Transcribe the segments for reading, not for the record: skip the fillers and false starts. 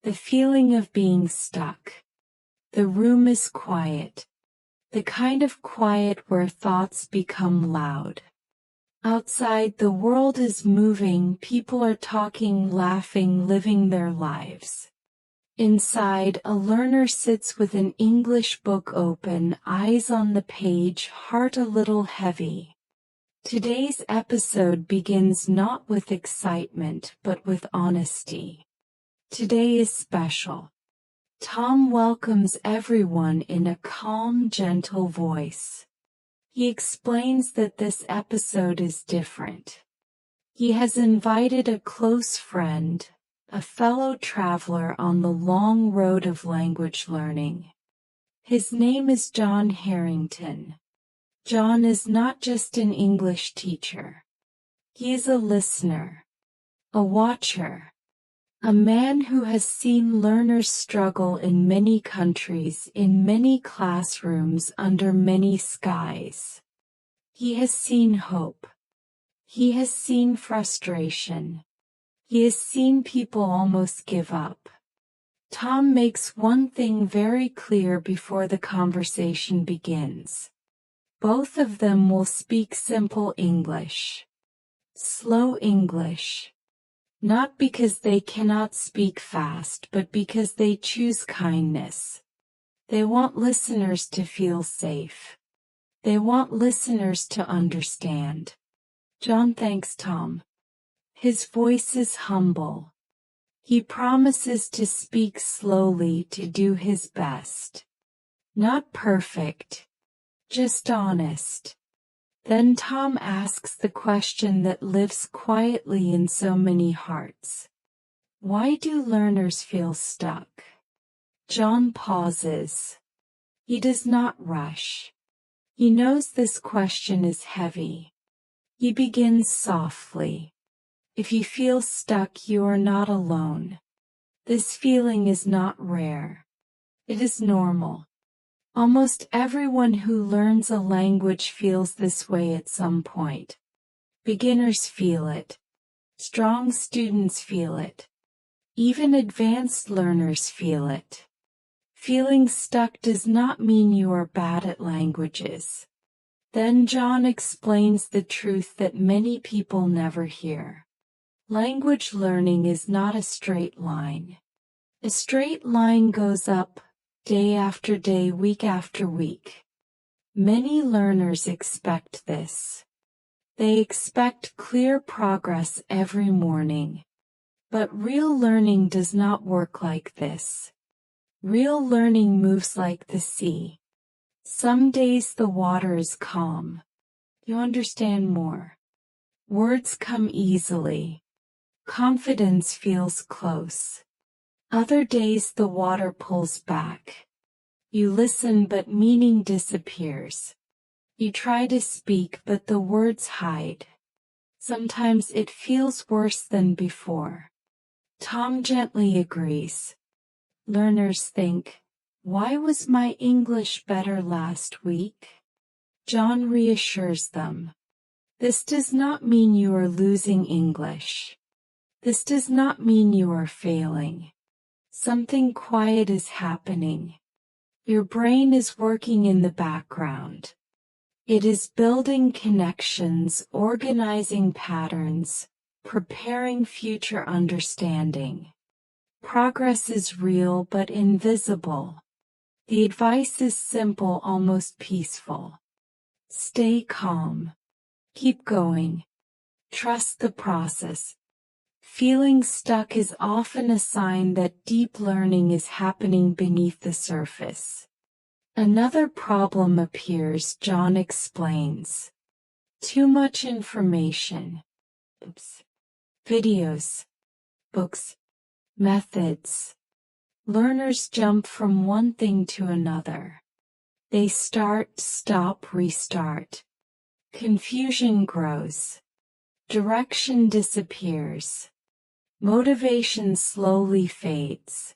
The feeling of being stuck. The room is quiet. The kind of quiet where thoughts become loud. Outside, the world is moving, people are talking, laughing, living their lives. Inside, a learner sits with an English book open, eyes on the page, heart a little heavy. Today's episode begins not with excitement, but with honesty. Today is special. Tom welcomes everyone in a calm, gentle voice. He explains that this episode is different. He has invited a close friend, a fellow traveler on the long road of language learning. His name is John Harrington. John is not just an English teacher. He is a listener, a watcher, a man who has seen learners struggle in many countries, in many classrooms, under many skies. He has seen hope. He has seen frustration. He has seen people almost give up. Tom makes one thing very clear before the conversation begins. Both of them will speak simple English. Slow English. Not because they cannot speak fast, but because they choose kindness. They want listeners to feel safe. They want listeners to understand. John thanks Tom. His voice is humble. He promises to speak slowly, to do his best. Not perfect, just honest. Then Tom asks the question that lives quietly in so many hearts. Why do learners feel stuck? John pauses. He does not rush. He knows this question is heavy. He begins softly. If you feel stuck, you are not alone. This feeling is not rare. It is normal. Almost everyone who learns a language feels this way at some point. Beginners feel it. Strong students feel it. Even advanced learners feel it. Feeling stuck does not mean you are bad at languages. Then John explains the truth that many people never hear. Language learning is not a straight line. A straight line goes up, day after day, week after week. Many learners expect this. They expect clear progress every morning. But real learning does not work like this. Real learning moves like the sea. Some days the water is calm. You understand more. Words come easily. Confidence feels close. Other days the water pulls back. You listen but meaning disappears. You try to speak but the words hide. Sometimes it feels worse than before. Tom gently agrees. Learners think, why was my English better last week? John reassures them. This does not mean you are losing English. This does not mean you are failing. Something quiet is happening. Your brain is working in the background. It is building connections, organizing patterns, preparing future understanding. Progress is real but invisible. The advice is simple, almost peaceful. Stay calm. Keep going. Trust the process. Feeling stuck is often a sign that deep learning is happening beneath the surface. Another problem appears, John explains. Too much information. Videos, books, methods. Learners jump from one thing to another. They start, stop, restart. Confusion grows. Direction disappears. Motivation slowly fades.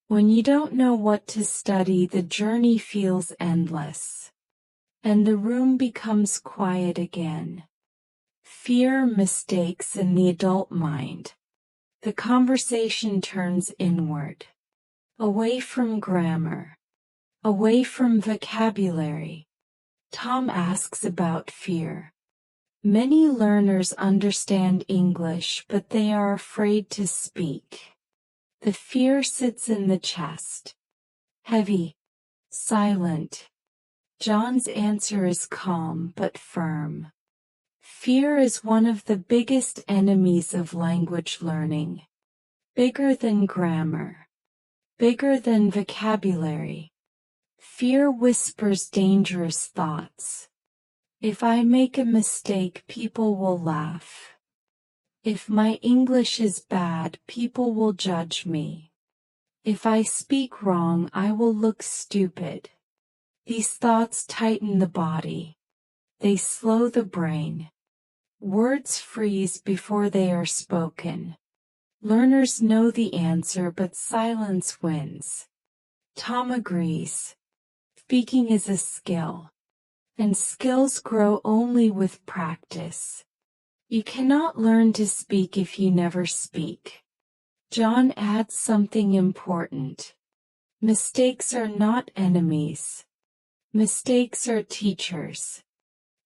When you don't know what to study, the journey feels endless. And the room becomes quiet again. Fear, mistakes, and the adult mind. The conversation turns inward, away from grammar, away from vocabulary. Tom asks about fear. Many learners understand English, but they are afraid to speak. The fear sits in the chest, heavy, silent. John's answer is calm but firm. Fear is one of the biggest enemies of language learning. Bigger than grammar, bigger than vocabulary. Fear whispers dangerous thoughts. If I make a mistake, people will laugh. If my English is bad, people will judge me. If I speak wrong, I will look stupid. These thoughts tighten the body. They slow the brain. Words freeze before they are spoken. Learners know the answer, but silence wins. Tom agrees. Speaking is a skill, and skills grow only with practice. You cannot learn to speak if you never speak. John adds something important. Mistakes are not enemies. Mistakes are teachers.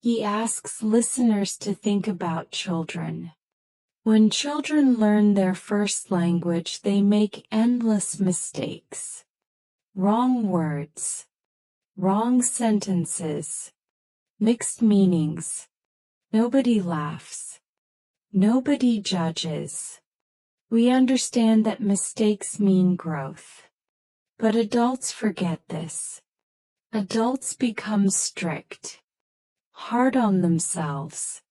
He asks listeners to think about children. When children learn their first language, they make endless mistakes. Wrong words, wrong sentences, mixed meanings. Nobody laughs. Nobody judges. We understand that mistakes mean growth. But adults forget this. Adults become strict, hard on themselves.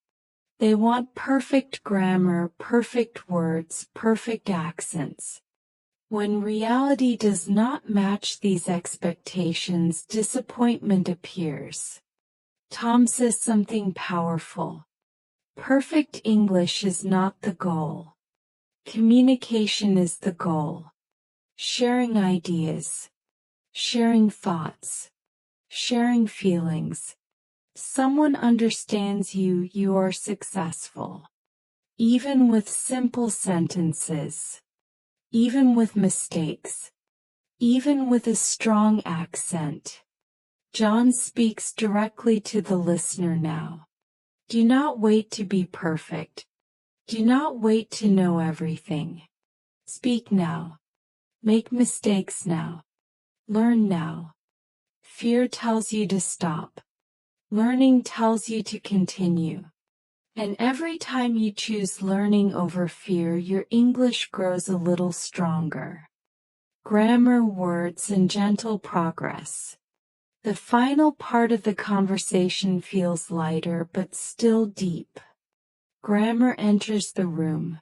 They want perfect grammar, perfect words, perfect accents. When reality does not match these expectations, disappointment appears. Tom says something powerful. Perfect English is not the goal. Communication is the goal. Sharing ideas, sharing thoughts, sharing feelings. Someone understands you, you are successful. Even with simple sentences, even with mistakes, even with a strong accent. John speaks directly to the listener now. Do not wait to be perfect. Do not wait to know everything. Speak now. Make mistakes now. Learn now. Fear tells you to stop. Learning tells you to continue. And every time you choose learning over fear, your English grows a little stronger. Grammar, words, and gentle progress. The final part of the conversation feels lighter but still deep. Grammar enters the room.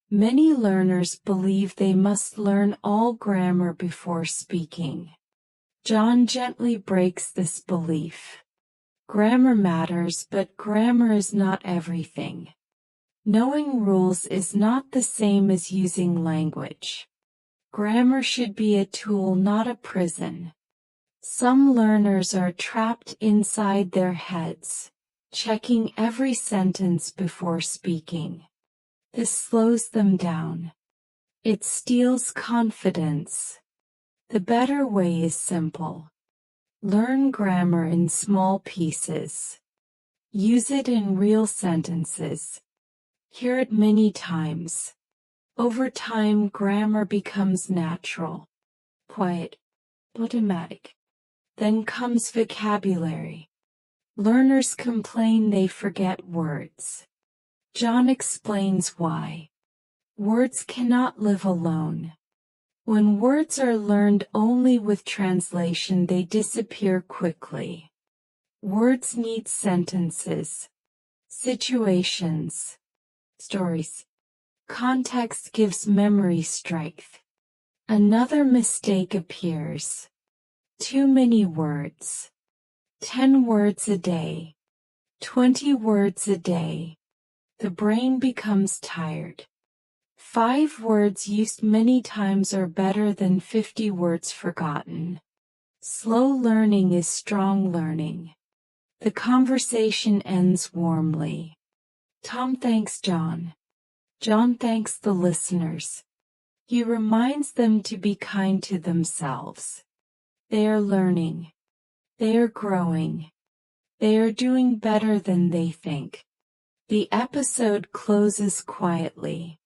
Many learners believe they must learn all grammar before speaking. John gently breaks this belief. Grammar matters, but grammar is not everything. Knowing rules is not the same as using language. Grammar should be a tool, not a prison. Some learners are trapped inside their heads, checking every sentence before speaking. This slows them down. It steals confidence. The better way is simple. Learn grammar in small pieces. Use it in real sentences. Hear it many times. Over time, grammar becomes natural, quiet, automatic. Then comes vocabulary. Learners complain they forget words. John explains why. Words cannot live alone. When words are learned only with translation, they disappear quickly. Words need sentences, situations, stories. Context gives memory strength. Another mistake appears. Too many words. 10 words a day. 20 words a day. The brain becomes tired. 5 words used many times are better than 50 words forgotten. Slow learning is strong learning. The conversation ends warmly. Tom thanks John. John thanks the listeners. He reminds them to be kind to themselves. They are learning. They are growing. They are doing better than they think. The episode closes quietly.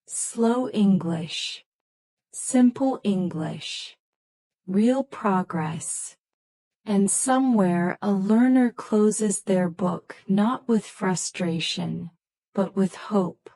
Slow English. Simple English. Real progress. And somewhere a learner closes their book not with frustration, but with hope.